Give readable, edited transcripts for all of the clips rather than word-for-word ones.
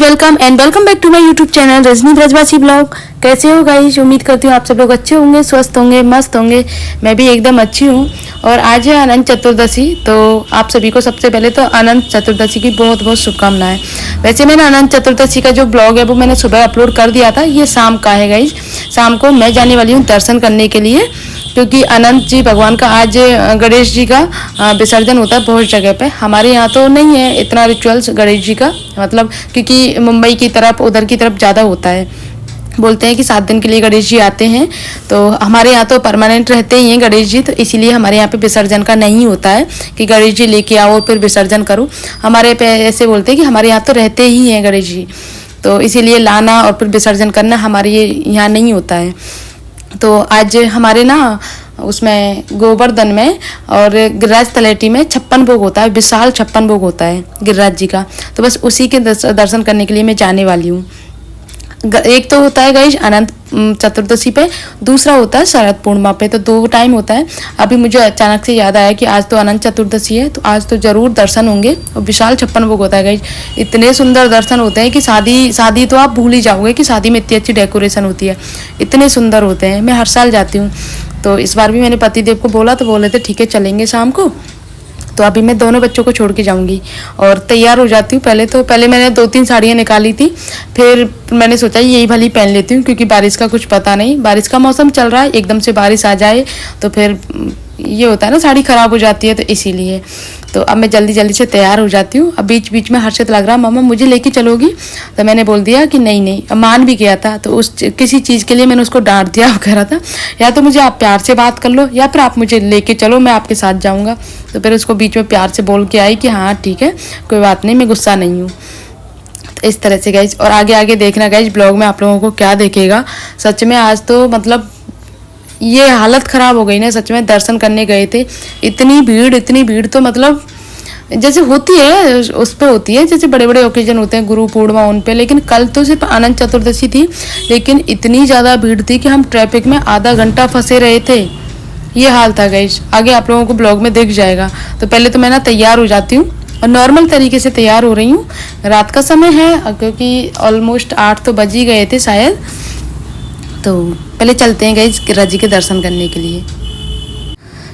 Welcome and welcome back to my YouTube channel Rajni Brajwasi blog. कैसे हो guys? उम्मीद करती हूँ आप सब लोग अच्छे होंगे, स्वस्थ होंगे, मस्त होंगे। मैं भी एकदम अच्छी हूँ। और आज है अनंत चतुर्दशी, तो आप सभी को सबसे पहले तो अनंत चतुर्दशी की बहुत बहुत शुभकामनाएं। वैसे मैंने अनंत चतुर्दशी का जो ब्लॉग है वो मैंने सुबह अपलोड कर दिया था। ये शाम का है गाइस। शाम को मैं जाने वाली हूँ दर्शन करने के लिए, क्योंकि अनंत जी भगवान का आज गणेश जी का विसर्जन होता है बहुत जगह पे। हमारे यहाँ तो नहीं है इतना रिचुअल्स गणेश जी का, मतलब क्योंकि मुंबई की तरफ उधर की तरफ ज़्यादा होता है। बोलते हैं कि 7 दिन के लिए गणेश जी आते हैं, तो हमारे यहाँ तो परमानेंट रहते ही हैं गणेश जी, तो इसीलिए हमारे यहाँ पे विसर्जन का नहीं होता है कि गणेश जी लेके आओ और फिर विसर्जन करो। हमारे पे ऐसे बोलते हैं कि हमारे यहाँ तो रहते ही हैं गणेश जी, तो इसीलिए लाना और फिर विसर्जन करना हमारे यहाँ नहीं होता है। तो आज हमारे ना उसमें गोवर्धन में और गिरिराज तलेटी में 56 भोग होता है, विशाल 56 भोग होता है गिरिराज जी का। तो बस उसी के दर्शन करने के लिए मैं जाने वाली हूँ। एक तो होता है गाइस अनंत चतुर्दशी पे, दूसरा होता है शरद पूर्णिमा पे, तो 2 टाइम होता है। अभी मुझे अचानक से याद आया कि आज तो अनंत चतुर्दशी है, तो आज तो जरूर दर्शन होंगे। और विशाल 56 भोग होता है गाइस। इतने सुंदर दर्शन होते हैं कि शादी तो आप भूल ही जाओगे कि शादी में इतनी अच्छी डेकोरेशन होती है। इतने सुंदर होते हैं, मैं हर साल जाती हूँ। तो इस बार भी मैंने पतिदेव को बोला तो बोले थे ठीक है चलेंगे शाम को। तो अभी मैं दोनों बच्चों को छोड़ के जाऊंगी और तैयार हो जाती हूँ। पहले मैंने 2-3 साड़ियाँ निकाली थी, फिर मैंने सोचा यही वाली पहन लेती हूँ, क्योंकि बारिश का कुछ पता नहीं, बारिश का मौसम चल रहा है, एकदम से बारिश आ जाए तो फिर ये होता है ना साड़ी खराब हो जाती है, तो इसीलिए। तो अब मैं जल्दी जल्दी से तैयार हो जाती हूँ। अब बीच बीच में हर्षित लग रहा मम्मा मुझे लेके चलोगी, तो मैंने बोल दिया कि नहीं नहीं। अब मान भी गया था, तो उस किसी चीज़ के लिए मैंने उसको डांट दिया, कह रहा था या तो मुझे आप प्यार से बात कर लो या फिर आप मुझे लेके चलो, मैं आपके साथ जाऊँगा। तो फिर उसको बीच में प्यार से बोल के आई कि हाँ ठीक है कोई बात नहीं, मैं गुस्सा नहीं हूँ। इस तरह से गाइज, और आगे आगे देखना गाइज ब्लॉग में आप लोगों को क्या देखेगा। सच में आज तो मतलब ये हालत ख़राब हो गई ना, सच में। दर्शन करने गए थे, इतनी भीड़ तो मतलब जैसे होती है उस पर होती है, जैसे बड़े बड़े ओकेजन होते हैं गुरु पूर्णिमा उन पे, लेकिन कल तो सिर्फ अनंत चतुर्दशी थी, लेकिन इतनी ज़्यादा भीड़ थी कि हम ट्रैफिक में आधा घंटा फंसे रहे थे। ये हाल था गाइज, आगे आप लोगों को ब्लॉग में दिख जाएगा। तो पहले तो मैं ना तैयार हो जाती हूँ और नॉर्मल तरीके से तैयार हो रही हूँ। रात का समय है, क्योंकि ऑलमोस्ट 8 तो बज ही गए थे शायद। तो पहले चलते हैं गाइज गिरिराज जी के दर्शन करने के लिए,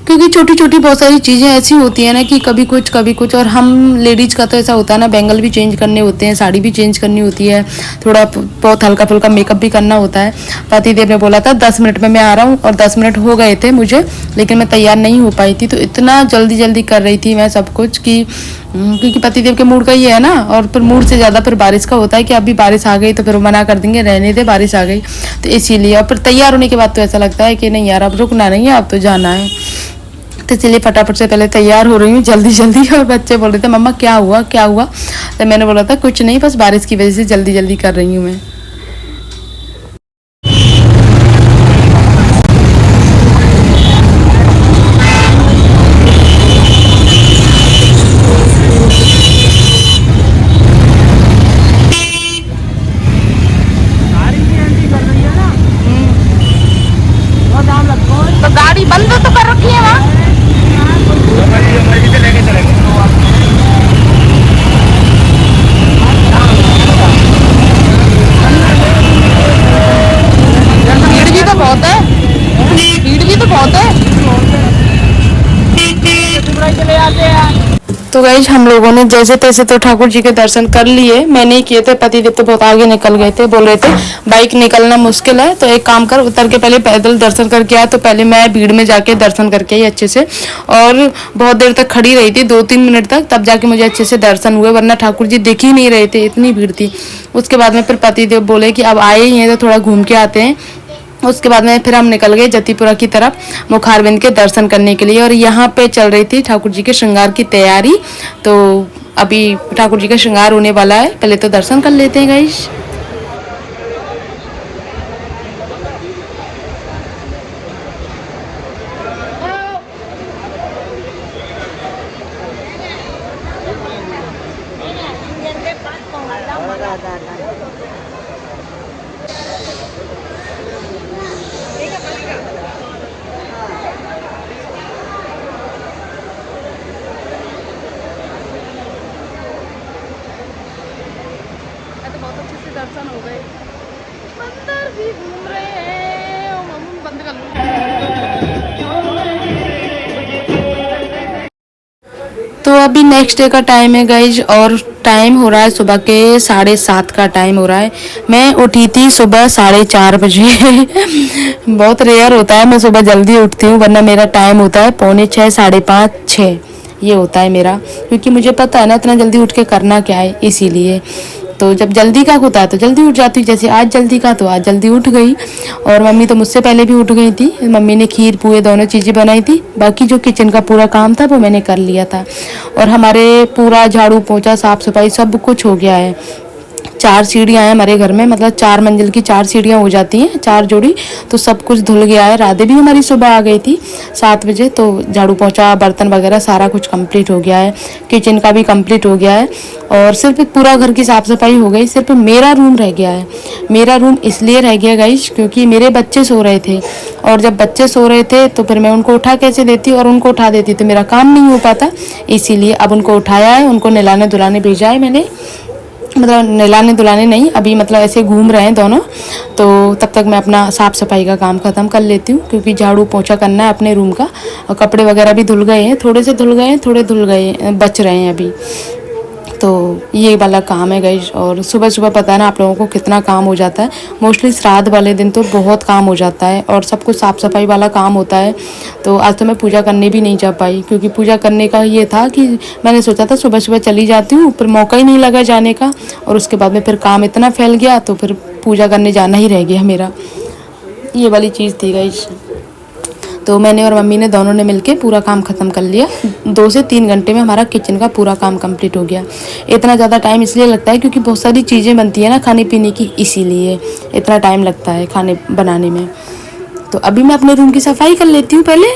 क्योंकि छोटी छोटी बहुत सारी चीज़ें ऐसी होती है ना कि कभी कुछ। और हम लेडीज़ का तो ऐसा होता है ना, बैंगल भी चेंज करने होते हैं, साड़ी भी चेंज करनी होती है, थोड़ा बहुत हल्का फुल्का मेकअप भी करना होता है। पतिदेव ने बोला था 10 मिनट में मैं आ रहा हूँ, और 10 मिनट हो गए थे मुझे, लेकिन मैं तैयार नहीं हो पाई थी। तो इतना जल्दी जल्दी कर रही थी मैं सब कुछ कि क्योंकि पतिदेव के मूड का ही है ना, और फिर मूड से ज़्यादा फिर बारिश का होता है कि अभी बारिश आ गई तो फिर मना कर देंगे, रहने दे बारिश आ गई, तो इसीलिए। और फिर तैयार होने के बाद तो ऐसा लगता है कि नहीं यार अब रुकना नहीं है, अब तो जाना है। तो इसलिए फटाफट से पहले तैयार हो रही हूँ जल्दी जल्दी। और बच्चे बोल रहे थे मम्मा क्या हुआ क्या हुआ, तो मैंने बोला था कुछ नहीं, बस बारिश की वजह से जल्दी जल्दी कर रही हूँ मैं। तो गाड़ी बंद तो कर रखी है वहाँ। भीड़ भी तो बहुत है, भीड़ भी तो बहुत है। तो गाइस हम लोगों ने जैसे तैसे तो ठाकुर जी के दर्शन कर लिए। मैंने ही किए थे, पतिदेव तो बहुत आगे निकल गए थे, बोल रहे थे बाइक निकलना मुश्किल है, तो एक काम कर उतर के पहले पैदल दर्शन करके आया। तो पहले मैं भीड़ में जाके दर्शन करके आई अच्छे से, और बहुत देर तक खड़ी रही थी, 2-3 मिनट तक, तब जाके मुझे अच्छे से दर्शन हुए, वरना ठाकुर जी दिख ही नहीं रहे थे, इतनी भीड़ थी। उसके बाद में फिर पतिदेव बोले कि अब आए ही हैं तो थोड़ा घूम के आते हैं। उसके बाद में फिर हम निकल गए जतीपुरा की तरफ मुखारबिंद के दर्शन करने के लिए। और यहाँ पे चल रही थी ठाकुर जी के श्रृंगार की तैयारी, तो अभी ठाकुर जी का श्रृंगार होने वाला है, पहले तो दर्शन कर लेते हैं गाइस। बहुत अच्छे से दर्शन हो गए। मंदिर भी घूम रहे हैं। हम बंद कर लूँ। तो अभी नेक्स्ट डे का टाइम है गाइज, और टाइम हो रहा है सुबह के 7:30 का टाइम हो रहा है। मैं उठी थी सुबह 4:30 बजे। बहुत रेयर होता है मैं सुबह जल्दी उठती हूँ, वरना मेरा टाइम होता है 5:45, 5:30, 6 ये होता है मेरा, क्योंकि मुझे पता है ना इतना जल्दी उठ के करना क्या है, इसीलिए। तो जब जल्दी का होता है तो जल्दी उठ जाती हूँ, जैसे आज जल्दी का तो आज जल्दी उठ गई। और मम्मी तो मुझसे पहले भी उठ गई थी, मम्मी ने खीर पुए दोनों चीज़ें बनाई थी, बाकी जो किचन का पूरा काम था वो मैंने कर लिया था। और हमारे पूरा झाड़ू पोंछा साफ़ सफाई सब कुछ हो गया है। 4 सीढ़ियाँ हैं हमारे घर में, मतलब 4 मंजिल की 4 सीढ़ियाँ हो जाती हैं, 4 जोड़ी, तो सब कुछ धुल गया है। राधे भी हमारी सुबह आ गई थी 7 बजे, तो झाड़ू पोंछा बर्तन वगैरह सारा कुछ कंप्लीट हो गया है, किचन का भी कंप्लीट हो गया है। और सिर्फ पूरा घर की साफ़ सफाई हो गई, सिर्फ मेरा रूम रह गया है। मेरा रूम इसलिए रह गया गाइस क्योंकि मेरे बच्चे सो रहे थे, और जब बच्चे सो रहे थे तो फिर मैं उनको उठा कैसे देती, और उनको उठा देती तो मेरा काम नहीं हो पाता, इसीलिए अब उनको उठाया है, उनको नहलाने धुलाने भेजा है मैंने, मतलब नहलाने धुलाने नहीं, अभी मतलब ऐसे घूम रहे हैं दोनों। तो तब तक मैं अपना साफ़ सफाई का काम ख़त्म कर लेती हूँ, क्योंकि झाड़ू पोंछा करना है अपने रूम का, और कपड़े वगैरह भी धुल गए हैं, थोड़े से धुल गए हैं, थोड़े धुल गए बच रहे हैं अभी। तो ये वाला काम है गाइस। और सुबह सुबह पता है ना आप लोगों को कितना काम हो जाता है, मोस्टली श्राद्ध वाले दिन तो बहुत काम हो जाता है, और सब कुछ साफ़ सफाई वाला काम होता है। तो आज तो मैं पूजा करने भी नहीं जा पाई, क्योंकि पूजा करने का ये था कि मैंने सोचा था सुबह सुबह चली जाती हूँ, पर मौका ही नहीं लगा जाने का, और उसके बाद में फिर काम इतना फैल गया तो फिर पूजा करने जाना ही रह गया मेरा। ये वाली चीज़ थी गाइस। तो मैंने और मम्मी ने दोनों ने मिलके पूरा काम ख़त्म कर लिया। 2 से 3 घंटे में हमारा किचन का पूरा काम कंप्लीट हो गया। इतना ज़्यादा टाइम इसलिए लगता है क्योंकि बहुत सारी चीज़ें बनती है ना खाने पीने की, इसीलिए इतना टाइम लगता है खाने बनाने में। तो अभी मैं अपने रूम की सफाई कर लेती हूँ पहले।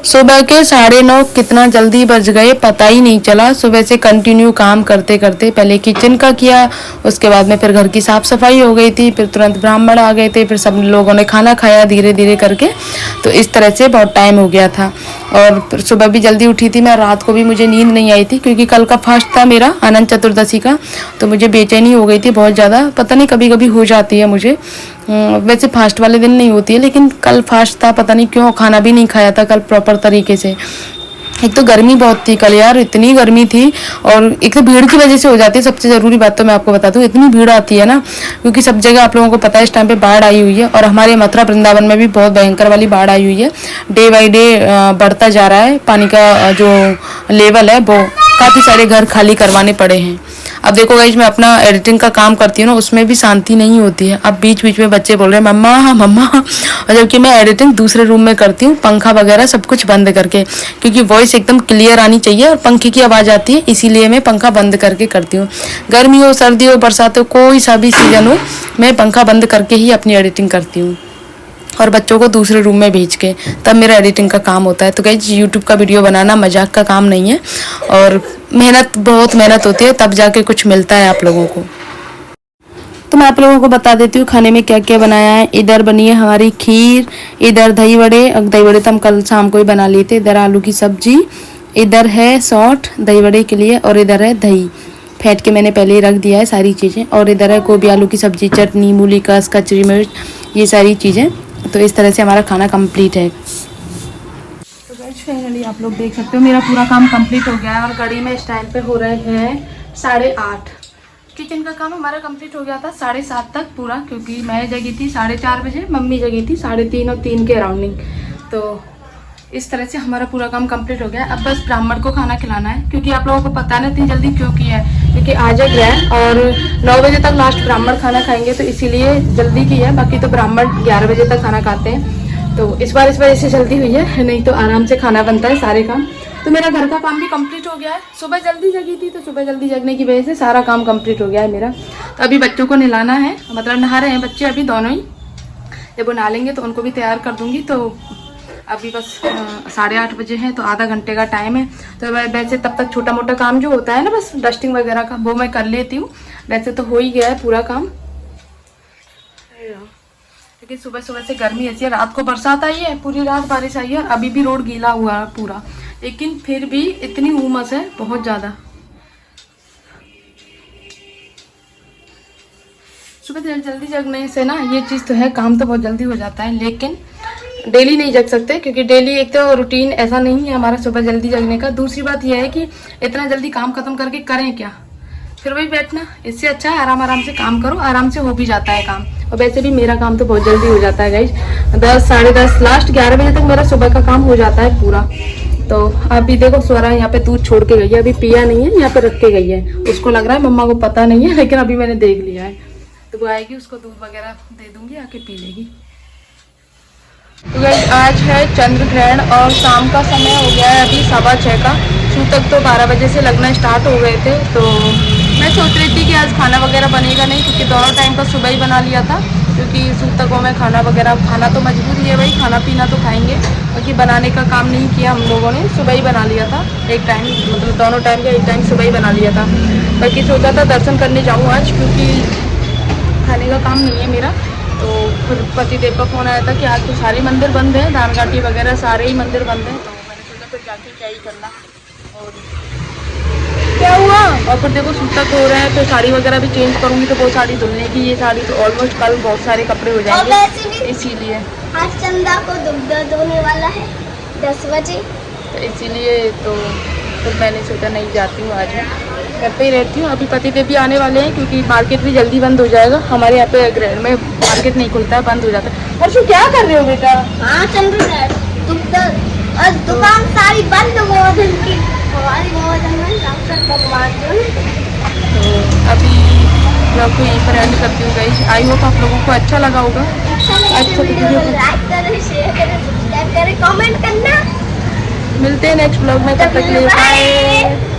सुबह के 9:30 कितना जल्दी बज गए पता ही नहीं चला। सुबह से कंटिन्यू काम करते करते पहले किचन का किया, उसके बाद में फिर घर की साफ़ सफाई हो गई थी, फिर तुरंत ब्राह्मण आ गए थे, फिर सब लोगों ने खाना खाया धीरे धीरे करके। तो इस तरह से बहुत टाइम हो गया था। और सुबह भी जल्दी उठी थी मैं, रात को भी मुझे नींद नहीं आई थी, क्योंकि कल का फास्ट था मेरा अनंत चतुर्दशी का, तो मुझे बेचैनी हो गई थी बहुत ज़्यादा। पता नहीं कभी कभी हो जाती है मुझे, वैसे फास्ट वाले दिन नहीं होती है, लेकिन कल फास्ट था, पता नहीं क्यों खाना भी नहीं खाया था कल प्रॉपर तरीके से। एक तो गर्मी बहुत थी कल यार, इतनी गर्मी थी, और एक तो भीड़ की वजह से हो जाती है। सबसे ज़रूरी बात तो मैं आपको बता दूं, इतनी भीड़ आती है ना, क्योंकि सब जगह आप लोगों को पता है इस टाइम पे बाढ़ आई हुई है, और हमारे मथुरा वृंदावन में भी बहुत भयंकर वाली बाढ़ आई हुई है। डे बाई डे बढ़ता जा रहा है पानी का जो लेवल है, वो काफ़ी सारे घर खाली करवाने पड़े हैं। अब देखो गाइस, मैं अपना एडिटिंग का काम करती हूँ ना, उसमें भी शांति नहीं होती है। अब बीच बीच में बच्चे बोल रहे हैं मम्मा हाँ मम्मा, और जबकि मैं एडिटिंग दूसरे रूम में करती हूँ, पंखा वगैरह सब कुछ बंद करके, क्योंकि वॉइस एकदम क्लियर आनी चाहिए, और पंखे की आवाज़ आती है, इसीलिए मैं पंखा बंद करके करती हूँ। गर्मी हो, सर्दी हो, बरसात हो, कोई सा भी सीजन हो, मैं पंखा बंद करके ही अपनी एडिटिंग करती हूँ, और बच्चों को दूसरे रूम में भेज के, तब मेरा एडिटिंग का काम होता है। तो गाइस, यूट्यूब का वीडियो बनाना मजाक का काम नहीं है, और बहुत मेहनत होती है, तब जाके कुछ मिलता है आप लोगों को। तो मैं आप लोगों को बता देती हूँ खाने में क्या क्या बनाया है। इधर बनी है हमारी खीर, इधर दही बड़े, दही बड़े तो हम कल शाम को ही बना लिए थे, इधर आलू की सब्जी, इधर है सॉट दही बड़े के लिए, और इधर है दही फेंट के मैंने पहले ही रख दिया है सारी चीज़ें, और इधर है गोभी आलू की सब्जी, चटनी, मूली कस, कचरी मिर्च, ये सारी चीज़ें। तो इस तरह से हमारा खाना कंप्लीट है। तो गाइस फाइनली आप लोग देख सकते हो मेरा पूरा काम कंप्लीट हो गया है, और घड़ी में इस टाइम पे हो रहे हैं 8:30। किचन का काम हमारा कंप्लीट हो गया था 7:30 तक पूरा, क्योंकि मैं जगी थी 4:30 बजे, मम्मी जगी थी 3:30 और 3 के अराउंडिंग। तो इस तरह से हमारा पूरा काम कंप्लीट हो गया। अब बस ब्राह्मण को खाना खिलाना है, क्योंकि आप लोगों को पता है ना इतनी जल्दी क्यों किया है, क्योंकि आज है ग्रहण और 9 बजे तक लास्ट ब्राह्मण खाना खाएंगे, तो इसीलिए जल्दी की है। बाकी तो ब्राह्मण 11 बजे तक खाना खाते हैं, तो इस बार इस वजह से जल्दी हुई है, नहीं तो आराम से खाना बनता है सारे काम। तो मेरा घर का काम भी कंप्लीट हो गया है। सुबह जल्दी जगी थी, तो सुबह जल्दी जगने की वजह से सारा काम कंप्लीट हो गया है मेरा। तो अभी बच्चों को नहलाना है, मतलब नहा रहे हैं बच्चे अभी दोनों ही, जब वो नहा लेंगे तो उनको भी तैयार कर दूंगी। तो अभी बस 8:30 बजे हैं, तो आधा घंटे का टाइम है। तो वैसे तब तक छोटा मोटा काम जो होता है ना, बस डस्टिंग वगैरह का, वो मैं कर लेती हूँ। वैसे तो हो ही गया है पूरा काम, लेकिन सुबह सुबह से गर्मी ऐसी है। रात को बरसात आई है, पूरी रात बारिश आई है, और अभी भी रोड गीला हुआ है पूरा, लेकिन फिर भी इतनी उमस है बहुत ज़्यादा। सुबह जल्दी जगने से ना ये चीज़ तो है, काम तो बहुत जल्दी हो जाता है, लेकिन डेली नहीं जग सकते क्योंकि डेली एक तो रूटीन ऐसा नहीं है हमारा सुबह जल्दी जगने का। दूसरी बात यह है कि इतना जल्दी काम खत्म करके करें क्या, फिर वही बैठना। इससे अच्छा है आराम आराम से काम करो, आराम से हो भी जाता है काम। और वैसे भी मेरा काम तो बहुत जल्दी हो जाता है गाइस, 10 साढ़े 10 लास्ट 11 बजे तक मेरा सुबह का काम हो जाता है पूरा। तो अभी देखो स्वरा यहाँ पे दूध छोड़ के गई है, अभी पिया नहीं है, यहाँ पे रख के गई है। उसको लग रहा है मम्मा को पता नहीं है, लेकिन अभी मैंने देख लिया है। तो वो आएगी, उसको दूध वगैरह दे दूंगी, आके पी लेगी। तो गाइस आज है चंद्र ग्रहण और शाम का समय हो गया है अभी 6:15 का। सूतक तो 12 बजे से लगना स्टार्ट हो गए थे। तो मैं सोच रही थी कि आज खाना वगैरह बनेगा नहीं, क्योंकि दोनों टाइम का सुबह ही बना लिया था, क्योंकि सूतकों में खाना वगैरह खाना तो मजबूरी है भाई, खाना पीना तो खाएंगे, क्योंकि बनाने का काम नहीं किया हम लोगों ने, सुबह ही बना लिया था एक टाइम, मतलब दोनों टाइम का एक टाइम सुबह ही बना लिया था। बाकी सोचा था दर्शन करने जाऊँ आज, क्योंकि खाने का काम नहीं है मेरा। तो फिर पतिदेव का फोन आया था कि आज तो सारे मंदिर बंद हैं, दानघाटी वगैरह सारे ही मंदिर बंद हैं। तो मैंने सोचा फिर जाके क्या ही करना, और क्या हुआ। और फिर देखो सूतक हो रहे हैं, तो साड़ी वगैरह भी चेंज करूँगी, तो वो साड़ी धुलने की, ये साड़ी तो ऑलमोस्ट कल बहुत सारे कपड़े हो जाएंगे, इसीलिए आज चंदा को दुग्ध होने वाला है 10 बजे, तो इसीलिए तो फिर मैंने सोचा नहीं जाती हूँ, आज मैं घर पे ही रहती हूँ। अभी पतिदेव भी आने वाले हैं, क्योंकि मार्केट भी जल्दी बंद हो जाएगा हमारे यहाँ पे, ग्रहण में मार्केट नहीं खुलता है, बंद हो जाता है। हर्षु क्या कर रहे हो बेटा? हाँ चंद्र दुग्ध और दुकान सारी बंद, गोवर्धन की हमारी गोवर्धन में डॉक्टर भगवान जो तो अभी ब्लॉग को यहीं पर एंड करती हूँ गाइस। आई होप आप लोगों को अच्छा लगा होगा। अच्छा वीडियो को लाइक करें, शेयर करें, सब्सक्राइब करें, कमेंट करना। मिलते हैं नेक्स्ट ब्लॉग में, तब तक के लिए बाय।